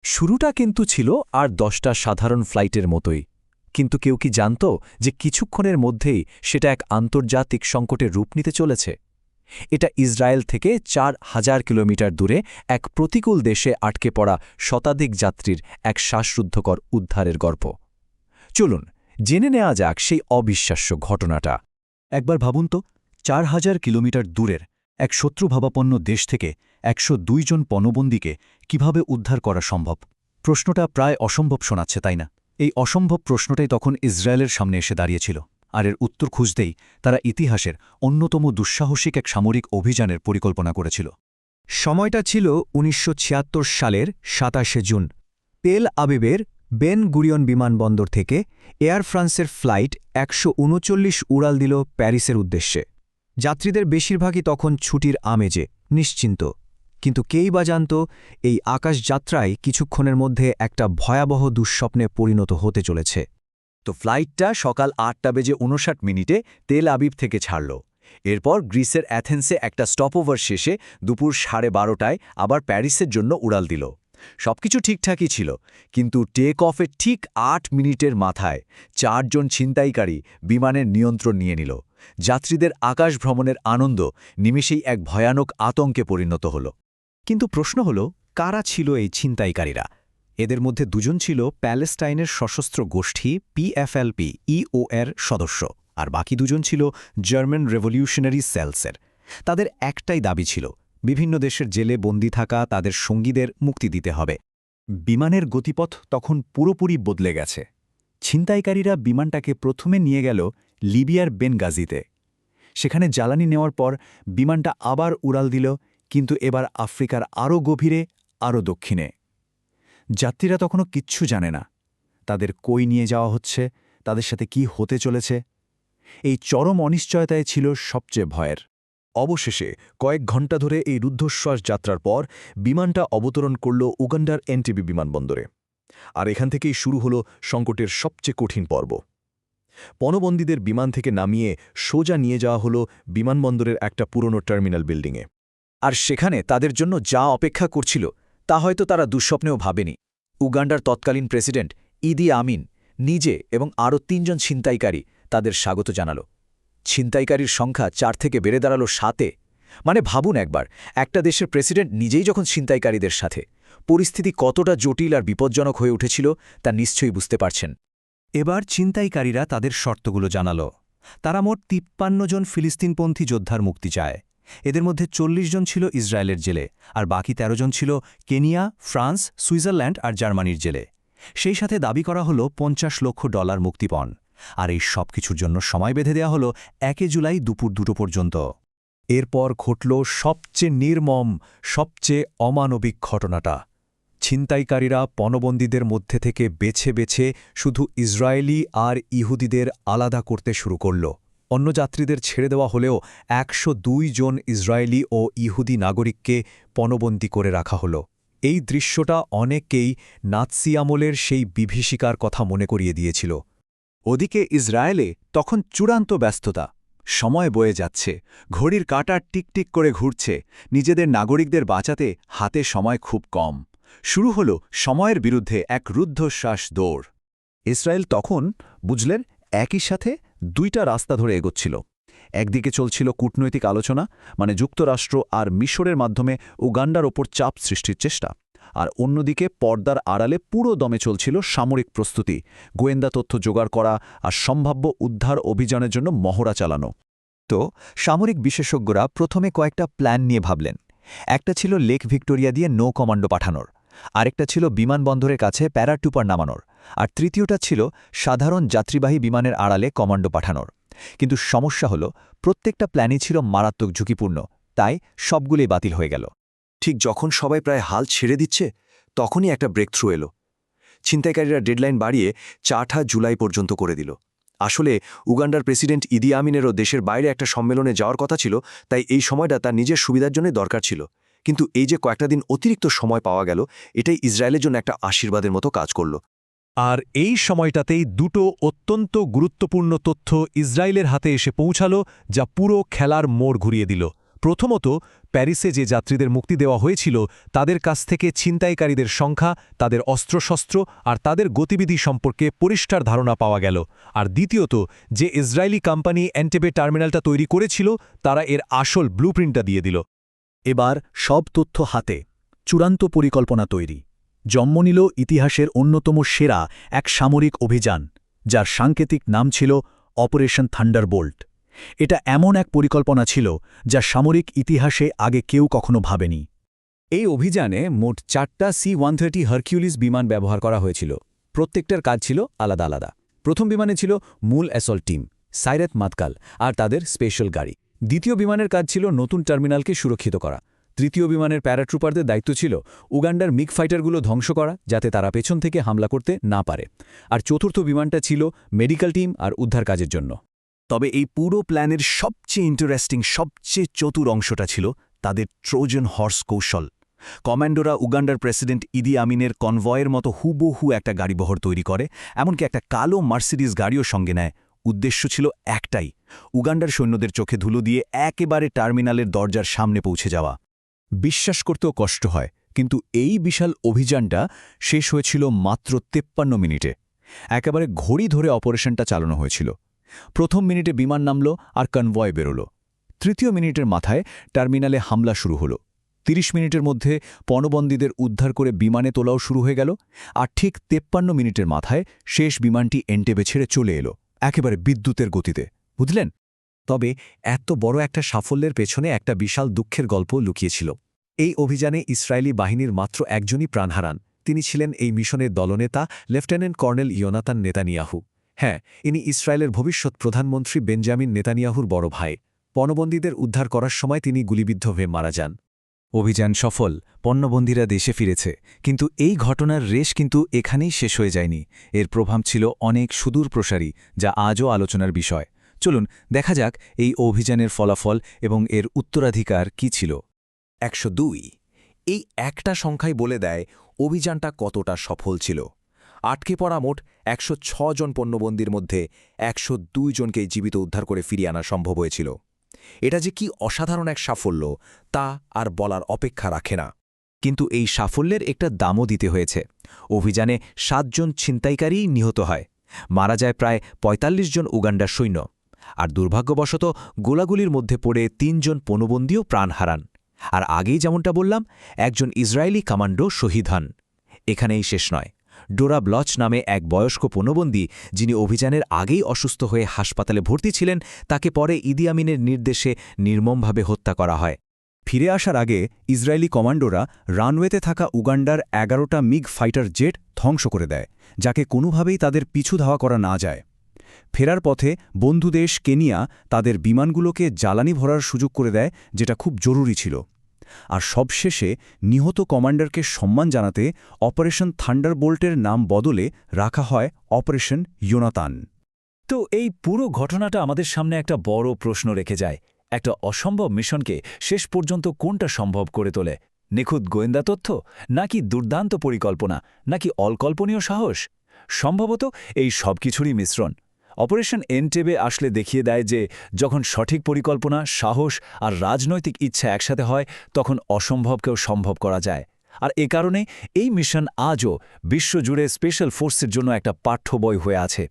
শুরুটা কিন্তু ছিল আর 10টা সাধারণ ফ্লাইটের মতোই, কিন্তু কেউ কি জানত যে কিছুক্ষণের মধ্যেই সেটা এক আন্তর্জাতিক সংকটের রূপ নিতে চলেছে? এটা ইসরায়েল থেকে 4,000 কিলোমিটার দূরে এক প্রতিকূল দেশে আটকে পড়া শতাধিক যাত্রীর এক শ্বাসরুদ্ধকর উদ্ধারের গল্প। চলুন জেনে নেওয়া যাক সেই অবিশ্বাস্য ঘটনাটা। একবার ভাবুন তো, 4,000 কিলোমিটার দূরের এক শত্রুভাবাপন্ন দেশ থেকে 102 জন পণবন্দীকে কিভাবে উদ্ধার করা সম্ভব? প্রশ্নটা প্রায় অসম্ভব শোনাচ্ছে, তাই না? এই অসম্ভব প্রশ্নটাই তখন ইসরায়েলের সামনে এসে দাঁড়িয়েছিল, আর এর উত্তর খুঁজতেই তারা ইতিহাসের অন্যতম দুঃসাহসিক এক সামরিক অভিযানের পরিকল্পনা করেছিল। সময়টা ছিল ১৯৭৬ সালের ২৭শে জুন। তেল আবিবের বেন গুরিয়ন বিমানবন্দর থেকে এয়ার ফ্রান্সের ফ্লাইট ১৩৯ উড়াল দিল প্যারিসের উদ্দেশ্যে। যাত্রীদের বেশিরভাগই তখন ছুটির আমেজে, নিশ্চিন্ত। কিন্তু কেই বা জানত এই আকাশযাত্রায় কিছুক্ষণের মধ্যে একটা ভয়াবহ দুঃস্বপ্নে পরিণত হতে চলেছে। তো ফ্লাইটটা সকাল 8:59 তেল আবিব থেকে ছাড়ল। এরপর গ্রিসের অ্যাথেন্সে একটা স্টপওভার শেষে দুপুর 12:30টায় আবার প্যারিসের জন্য উড়াল দিল। সবকিছু ঠিকঠাকই ছিল, কিন্তু টেক অফের ঠিক 8 মিনিটের মাথায় 4 জন ছিনতাইকারী বিমানের নিয়ন্ত্রণ নিয়ে নিল। যাত্রীদের আকাশ ভ্রমণের আনন্দ নিমেষেই এক ভয়ানক আতঙ্কে পরিণত হল। কিন্তু প্রশ্ন হল, কারা ছিল এই ছিনতাইকারীরা? এদের মধ্যে দুজন ছিল প্যালেস্টাইনের সশস্ত্র গোষ্ঠী পিএফএলপি ইওএর সদস্য, আর বাকি দুজন ছিল জার্মান রেভলিউশনারি সেলসের। তাদের একটাই দাবি ছিল, বিভিন্ন দেশের জেলে বন্দী থাকা তাদের সঙ্গীদের মুক্তি দিতে হবে। বিমানের গতিপথ তখন পুরোপুরি বদলে গেছে। ছিনতাইকারীরা বিমানটাকে প্রথমে নিয়ে গেল লিবিয়ার বেনগাজিতে। সেখানে জ্বালানি নেওয়ার পর বিমানটা আবার উড়াল দিল, কিন্তু এবার আফ্রিকার আরও গভীরে, আরও দক্ষিণে। যাত্রীরা তখনও কিচ্ছু জানে না, তাদের কই নিয়ে যাওয়া হচ্ছে, তাদের সাথে কি হতে চলেছে। এই চরম অনিশ্চয়তায় ছিল সবচেয়ে ভয়ের। অবশেষে কয়েক ঘণ্টা ধরে এই রুদ্ধশ্বাস যাত্রার পর বিমানটা অবতরণ করল উগান্ডার এনটিবি বিমানবন্দরে। আর এখান থেকেই শুরু হল সংকটের সবচেয়ে কঠিন পর্ব। পণবন্দীদের বিমান থেকে নামিয়ে সোজা নিয়ে যাওয়া হল বিমানবন্দরের একটা পুরনো টার্মিনাল বিল্ডিংয়ে। আর সেখানে তাদের জন্য যা অপেক্ষা করছিল তা হয়তো তারা দুঃস্বপ্নেও ভাবেনি। উগান্ডার তৎকালীন প্রেসিডেন্ট ইদি আমিন নিজে এবং আরও 3 জন ছিনতাইকারী তাদের স্বাগত জানাল। ছিনতাইকারীর সংখ্যা 4 থেকে বেড়ে দাঁড়াল 7-এ। মানে ভাবুন একবার, একটা দেশের প্রেসিডেন্ট নিজেই যখন ছিনতাইকারীদের সাথে, পরিস্থিতি কতটা জটিল আর বিপজ্জনক হয়ে উঠেছিল তা নিশ্চয়ই বুঝতে পারছেন। এবার ছিনতাইকারীরা তাদের শর্তগুলো জানাল। তারা মোট 53 জন ফিলিস্তিনপন্থী যোদ্ধার মুক্তি চায়। এদের মধ্যে 40 জন ছিল ইসরায়েলের জেলে, আর বাকি 13 জন ছিল কেনিয়া, ফ্রান্স, সুইজারল্যান্ড আর জার্মানির জেলে। সেই সাথে দাবি করা হল $50 লক্ষ মুক্তিপণ। আর এই সব কিছুর জন্য সময় বেঁধে দেওয়া হল 1 জুলাই দুপুর 2টো পর্যন্ত। এরপর ঘটল সবচেয়ে নির্মম, সবচেয়ে অমানবিক ঘটনাটা। ছিনতাইকারীরা পণবন্দীদের মধ্যে থেকে বেছে বেছে শুধু ইসরায়েলি আর ইহুদিদের আলাদা করতে শুরু করল। অন্য যাত্রীদের ছেড়ে দেওয়া হলেও 102 জন ইসরায়েলি ও ইহুদি নাগরিককে পণবন্দী করে রাখা হল। এই দৃশ্যটা অনেককেই নাৎসি আমলের সেই বিভীষিকার কথা মনে করিয়ে দিয়েছিল। ওদিকে ইসরায়েলে তখন চূড়ান্ত ব্যস্ততা। সময় বয়ে যাচ্ছে, ঘড়ির কাঁটা টিকটিক করে ঘুরছে। নিজেদের নাগরিকদের বাঁচাতে হাতে সময় খুব কম। শুরু হল সময়ের বিরুদ্ধে এক রুদ্ধশ্বাস দৌড়। ইসরায়েল তখন, বুঝলেন, একই সাথে 2টা রাস্তা ধরে এগোচ্ছিল। একদিকে চলছিল কূটনৈতিক আলোচনা, মানে যুক্তরাষ্ট্র আর মিশরের মাধ্যমে উগান্ডার ওপর চাপ সৃষ্টির চেষ্টা। আর অন্যদিকে পর্দার আড়ালে পুরো দমে চলছিল সামরিক প্রস্তুতি, গোয়েন্দা তথ্য জোগাড় করা আর সম্ভাব্য উদ্ধার অভিযানের জন্য মহড়া চালানো। তো সামরিক বিশেষজ্ঞরা প্রথমে কয়েকটা প্ল্যান নিয়ে ভাবলেন। একটা ছিল লেক ভিক্টোরিয়া দিয়ে নৌ কমান্ডো পাঠানোর, আরেকটা ছিল বিমানবন্দরের কাছে প্যারাটুপার নামানোর, আর তৃতীয়টা ছিল সাধারণ যাত্রীবাহী বিমানের আড়ালে কমান্ডো পাঠানোর। কিন্তু সমস্যা হল, প্রত্যেকটা প্ল্যানই ছিল মারাত্মক ঝুঁকিপূর্ণ, তাই সবগুলোই বাতিল হয়ে গেল। ঠিক যখন সবাই প্রায় হাল ছেড়ে দিচ্ছে, তখনই একটা ব্রেক থ্রু এলো। ছিনতাইকারীরা ডেডলাইন বাড়িয়ে 4 জুলাই পর্যন্ত করে দিল। আসলে উগান্ডার প্রেসিডেন্ট ইদি আমিনেরও দেশের বাইরে একটা সম্মেলনে যাওয়ার কথা ছিল, তাই এই সময়টা তার নিজের সুবিধার জন্য দরকার ছিল। কিন্তু এই যে কয়েকটা দিন অতিরিক্ত সময় পাওয়া গেল, এটাই ইসরায়েলের জন্য একটা আশীর্বাদের মতো কাজ করল। আর এই সময়টাতেই 2টো অত্যন্ত গুরুত্বপূর্ণ তথ্য ইসরায়েলের হাতে এসে পৌঁছাল, যা পুরো খেলার মোড় ঘুরিয়ে দিল। প্রথমত, প্যারিসে যে যাত্রীদের মুক্তি দেওয়া হয়েছিল তাদের কাছ থেকে ছিনতাইকারীদের সংখ্যা, তাদের অস্ত্রশস্ত্র আর তাদের গতিবিধি সম্পর্কে পরিষ্কার ধারণা পাওয়া গেল। আর দ্বিতীয়ত, যে ইসরায়েলি কোম্পানি এন্টেবে টার্মিনালটা তৈরি করেছিল তারা এর আসল ব্লুপ্রিন্টটা দিয়ে দিল। এবার সব তথ্য হাতে, চূড়ান্ত পরিকল্পনা তৈরি। জন্ম নিল ইতিহাসের অন্যতম সেরা এক সামরিক অভিযান, যার সাংকেতিক নাম ছিল অপারেশন থান্ডারবোল্ট। এটা এমন এক পরিকল্পনা ছিল যা সামরিক ইতিহাসে আগে কেউ কখনো ভাবেনি। এই অভিযানে মোট 4টা C-130 হারকিউলিস বিমান ব্যবহার করা হয়েছিল। প্রত্যেকটার কাজ ছিল আলাদা আলাদা। প্রথম বিমানে ছিল মূল অ্যাসল্ট টিম, সাইরাত মাতকাল আর তাদের স্পেশাল গাড়ি। দ্বিতীয় বিমানের কাজ ছিল নতুন টার্মিনালকে সুরক্ষিত করা। তৃতীয় বিমানের প্যারাট্রুপারদের দায়িত্ব ছিল উগান্ডার মিগ ফাইটারগুলো ধ্বংস করা, যাতে তারা পেছন থেকে হামলা করতে না পারে। আর চতুর্থ বিমানটা ছিল মেডিকেল টিম আর উদ্ধার কাজের জন্য। তবে এই পুরো প্ল্যানের সবচেয়ে ইন্টারেস্টিং, সবচেয়ে চতুর অংশটা ছিল তাদের ট্রোজান হর্স কৌশল। কমান্ডোরা উগান্ডার প্রেসিডেন্ট ইদি আমিনের কনভয়ের মতো হুবহু একটা গাড়িবহর তৈরি করে, এমনকি একটা কালো মার্সিডিজ গাড়িও সঙ্গে নেয়। উদ্দেশ্য ছিল একটাই, উগান্ডার সৈন্যদের চোখে ধুলো দিয়ে একেবারে টার্মিনালের দরজার সামনে পৌঁছে যাওয়া। বিশ্বাস করতেও কষ্ট হয়, কিন্তু এই বিশাল অভিযানটা শেষ হয়েছিল মাত্র 53 মিনিটে। একেবারে ঘড়ি ধরে অপারেশনটা চালানো হয়েছিল। প্রথম মিনিটে বিমান নামল আর কনভয় বেরোল। তৃতীয় মিনিটের মাথায় টার্মিনালে হামলা শুরু হলো। 30 মিনিটের মধ্যে পণবন্দীদের উদ্ধার করে বিমানে তোলাও শুরু হয়ে গেল। আর ঠিক 53 মিনিটের মাথায় শেষ বিমানটি এন্টেবে ছেড়ে চলে এলো, একেবারে বিদ্যুতের গতিতে। বুঝলেন? তবে এত বড় একটা সাফল্যের পেছনে একটা বিশাল দুঃখের গল্প লুকিয়েছিল। এই অভিযানে ইসরায়েলি বাহিনীর মাত্র একজনই প্রাণ হারান। তিনি ছিলেন এই মিশনের দলনেতা লেফটেন্যান্ট কর্নেল ইয়োনাতান নেতানিয়াহু। হ্যাঁ, ইনি ইসরায়েলের ভবিষ্যৎ প্রধানমন্ত্রী বেঞ্জামিন নেতানিয়াহুর বড় ভাই। পণবন্দীদের উদ্ধার করার সময় তিনি গুলিবিদ্ধ হয়ে মারা যান। অভিযান সফল, পণ্যবন্দীরা দেশে ফিরেছে। কিন্তু এই ঘটনার রেশ কিন্তু এখানেই শেষ হয়ে যায়নি। এর প্রভাব ছিল অনেক সুদূর প্রসারী, যা আজও আলোচনার বিষয়। চলুন দেখা যাক এই অভিযানের ফলাফল এবং এর উত্তরাধিকার কি ছিল। 102 এই একটা সংখ্যাই বলে দেয় অভিযানটা কতটা সফল ছিল। আটকে পড়া মোট 106 জন পণ্যবন্দীর মধ্যে 102 জনকেই জীবিত উদ্ধার করে ফিরিয়ে আনা সম্ভব হয়েছিল। এটা যে কি অসাধারণ এক সাফল্য তা আর বলার অপেক্ষা রাখে না। কিন্তু এই সাফল্যের একটা দামও দিতে হয়েছে। অভিযানে 7 জন ছিনতাইকারী নিহত হয়। মারা যায় প্রায় 45 জন উগান্ডার সৈন্য। আর দুর্ভাগ্যবশত গোলাগুলির মধ্যে পড়ে 3 জন পণবন্দীও প্রাণ হারান। আর আগেই যেমনটা বললাম, একজন ইসরায়েলি কমান্ডো শহীদ হন। এখানেই শেষ নয়। ডোরা ব্লচ নামে এক বয়স্ক পণবন্দী, যিনি অভিযানের আগেই অসুস্থ হয়ে হাসপাতালে ভর্তি ছিলেন, তাকে পরে ইদি আমিনের নির্দেশে নির্মমভাবে হত্যা করা হয়। ফিরে আসার আগে ইসরায়েলি কমান্ডোরা রানওয়েতে থাকা উগান্ডার 11টা মিগ ফাইটার জেট ধ্বংস করে দেয়, যাকে কোনোভাবেই তাদের পিছু ধাওয়া করা না যায়। ফেরার পথে বন্ধু দেশ কেনিয়া তাদের বিমানগুলোকে জ্বালানি ভরার সুযোগ করে দেয়, যেটা খুব জরুরি ছিল। আর সবশেষে নিহত কমান্ডারকে সম্মান জানাতে অপারেশন থান্ডারবোল্টের নাম বদলে রাখা হয় অপারেশন ইয়োনাতান। তো এই পুরো ঘটনাটা আমাদের সামনে একটা বড় প্রশ্ন রেখে যায়। একটা অসম্ভব মিশনকে শেষ পর্যন্ত কোনটা সম্ভব করে তোলে? নিখুঁত গোয়েন্দা তথ্য, নাকি দুর্দান্ত পরিকল্পনা, নাকি অকল্পনীয় সাহস? সম্ভবত এই সব কিছুরই মিশ্রণ। অপারেশন এন্টেবে আসলে দেখিয়ে দেয় যে যখন সঠিক পরিকল্পনা, সাহস আর রাজনৈতিক ইচ্ছা একসাথে হয়, তখন অসম্ভবকেও সম্ভব করা যায়। আর এ কারণে এই মিশন আজও বিশ্বজুড়ে স্পেশাল ফোর্সের জন্য একটা পাঠ্য বই হয়ে আছে।